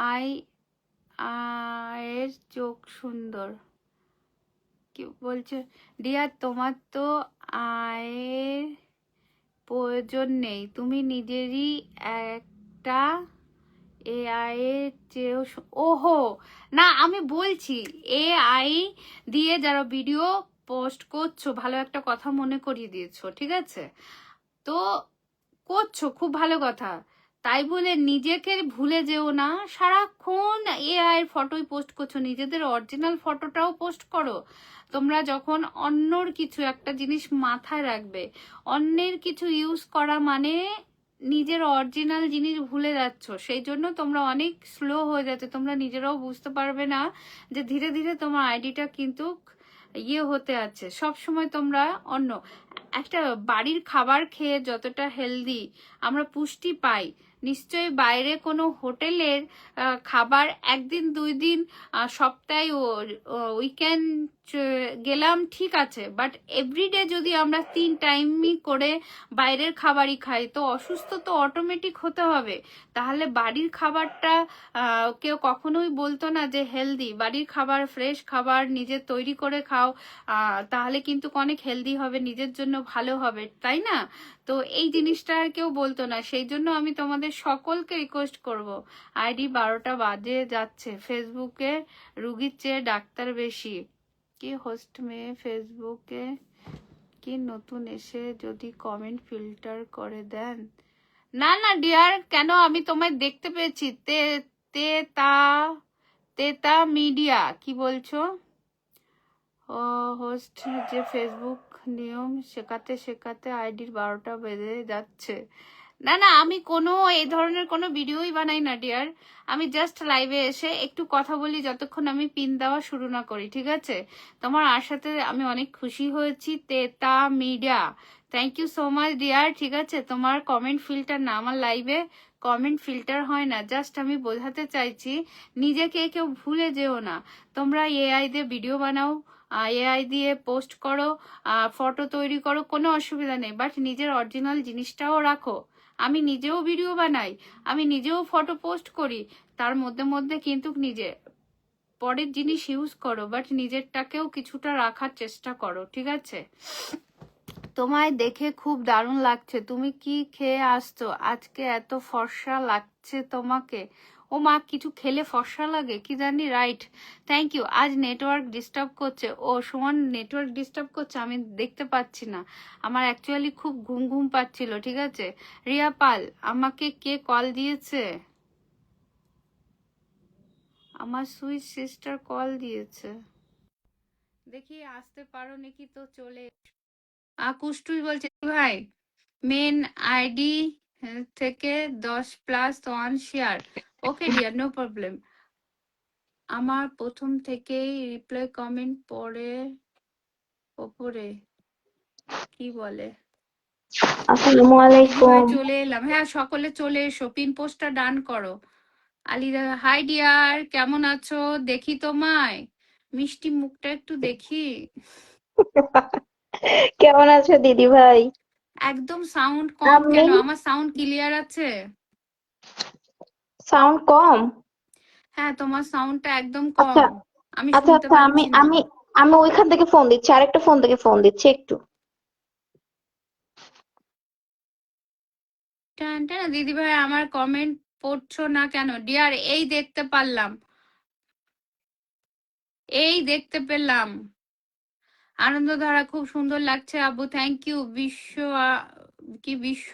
I এর চোখ সুন্দর। কি বলছে ডিয়ার, তোমার তো আয়ের প্রয়োজন নেই, তুমি নিজেরই একটা এআই এর চেয়েও ওহো না, আমি বলছি এআই দিয়ে যারা ভিডিও পোস্ট করছো, ভালো একটা কথা মনে করিয়ে দিয়েছো, ঠিক আছে? তো করছো, খুব ভালো কথা, তাই বলে নিজেকে ভুলে যেও না। সারাক্ষণ এআই এর ফটোই পোস্ট করছো, নিজেদের অরিজিনাল ফটোটাও পোস্ট করো। তোমরা যখন অন্যর কিছু একটা জিনিস মাথায় রাখবে, অন্যের কিছু ইউজ করা মানে নিজের অরিজিনাল জিনিস ভুলে যাচ্ছ, সেই জন্য তোমরা অনেক স্লো হয়ে যাচ্ছে, তোমরা নিজেরাও বুঝতে পারবে না যে ধীরে ধীরে তোমার আইডিটা কিন্তু ইয়ে হতে আছে। সব সময় তোমরা অন্য একটা বাড়ির খাবার খেয়ে যতটা হেলদি আমরা পুষ্টি পাই, নিশ্চয়ই বাইরে কোনো হোটেলের খাবার একদিন দুই দিন সপ্তাহে উইকেন্ড গেলাম ঠিক আছে, বাট এভরিডে যদি আমরা 3 টাইমই করে বাইরের খাবারই খাই তো অসুস্থ তো অটোমেটিক হতে হবে। তাহলে বাড়ির খাবারটা কেউ কখনোই বলতো না যে হেলদি। বাড়ির খাবার, ফ্রেশ খাবার নিজে তৈরি করে খাও, তাহলে কিন্তু অনেক হেলদি হবে, নিজের জন্য ভালো হবে, তাই না? তো এই জিনিসটা আর কেউ বলতো না, সেই জন্য আমি তোমাদের সকলকে রিকোয়েস্ট করব, আইডি 12টা বাজে যাচ্ছে, ফেসবুকে রুগীর চেয়ে ডাক্তার বেশি। কি হোস্ট মেয়ে ফেসবুকে কি নতুন এসে যদি কমেন্ট ফিল্টার করে দেন? না না ডিয়ার, কেন? আমি তোমায় দেখতে পেয়েছি। তে তে তা তেতা মিডিয়া কি বলছো? ও হোস্ট যে ফেসবুক নিয়ম শেখাতে শেখাতে আইডির 12টা বেজে যাচ্ছে। না না, আমি কোনো এই ধরনের কোনো ভিডিওই বানাই না ডিয়ার, আমি জাস্ট লাইভে এসে একটু কথা বলি যতক্ষণ আমি পিন দেওয়া শুরু না করি, ঠিক আছে? তোমার আসাতে আমি অনেক খুশি হয়েছি। তেতা media, thank you so much dear, ঠিক আছে? তোমার কমেন্ট ফিল্টার না, আমার লাইভে কমেন্ট ফিল্টার হয় না, জাস্ট আমি বোঝাতে চাইছি নিজেকে কেউ ভুলে যেও না। তোমরা এআই দিয়ে ভিডিও বানাও, এআই দিয়ে পোস্ট করো, ফটো তৈরি করো, কোনো অসুবিধা নেই, বাট নিজের অরিজিনাল জিনিসটাও রাখো। আমি নিজেও ভিডিও বানাই, আমি নিজেও ফটো পোস্ট করি, তার মধ্যে মধ্যে কিন্তু নিজে পরের জিনিস ইউজ করো, বাট নিজেরটাকেও কিছুটা রাখার চেষ্টা করো, ঠিক আছে? তোমায় দেখে খুব দারুণ লাগছে, তুমি কি খেয়ে আসছো আজকে? এত ফর্সা লাগছে তোমাকে। ও মা, কিছু খেলে ফর্সা লাগে কি জানি, রাইট? Thank you. আজ নেটওয়ার্ক ডিস্টার্ব করছে, ও সমান নেটওয়ার্ক ডিস্টার্ব করছে, আমি দেখতে পাচ্ছি না, আমার অ্যাকচুয়ালি খুব ঘুম ঘুম পাচ্ছিল, ঠিক আছে? রিয়া পাল, আমাকে কে কল দিয়েছে? আমার সুইট সিস্টার কল দিয়েছে, দেখি আসতে পারো নাকি, তো চলে। কুষ্টুই বলছে ভাই মেন আইডি থেকে 10+1 share. Okay dear, no problem. আমার প্রথম থেকেই রিপ্লাই কমেন্ট পড়ে ওপরে কি বলে। আসসালামু দিদি ভাই আলাইকুম। চলে এলাম, হ্যাঁ সকলে চলে এসো, পিন পোস্টটা ডান করো। আলিদা, হাই ডিয়ার, কেমন আছো? দেখি তোমায়, মিষ্টি মুখটা একটু দেখি। কেমন আছো দিদি ভাই? একদম সাউন্ড কম আমি কেন? আমার সাউন্ড ক্লিয়ার আছে? সাউন্ড কম? হ্যাঁ, তোমার সাউন্ডটা একদম আচ্ছা কম, আমি আচ্ছা শুনতে আচ্ছা, আমি পাচ্ছি না। আমি আমি ওইখান থেকে ফোন দিচ্ছি, আরেকটা ফোন থেকে ফোন দিচ্ছি একটু। টান টান, দিদি ভাই আমার কমেন্ট পড়ছো না কেন? ডিয়ার, এই দেখতে পারলাম, এই দেখতে পেলাম। আনন্দধারা খুব সুন্দর লাগছে আব্বু, থ্যাংক ইউ। বিশ্ব কি বিশ্ব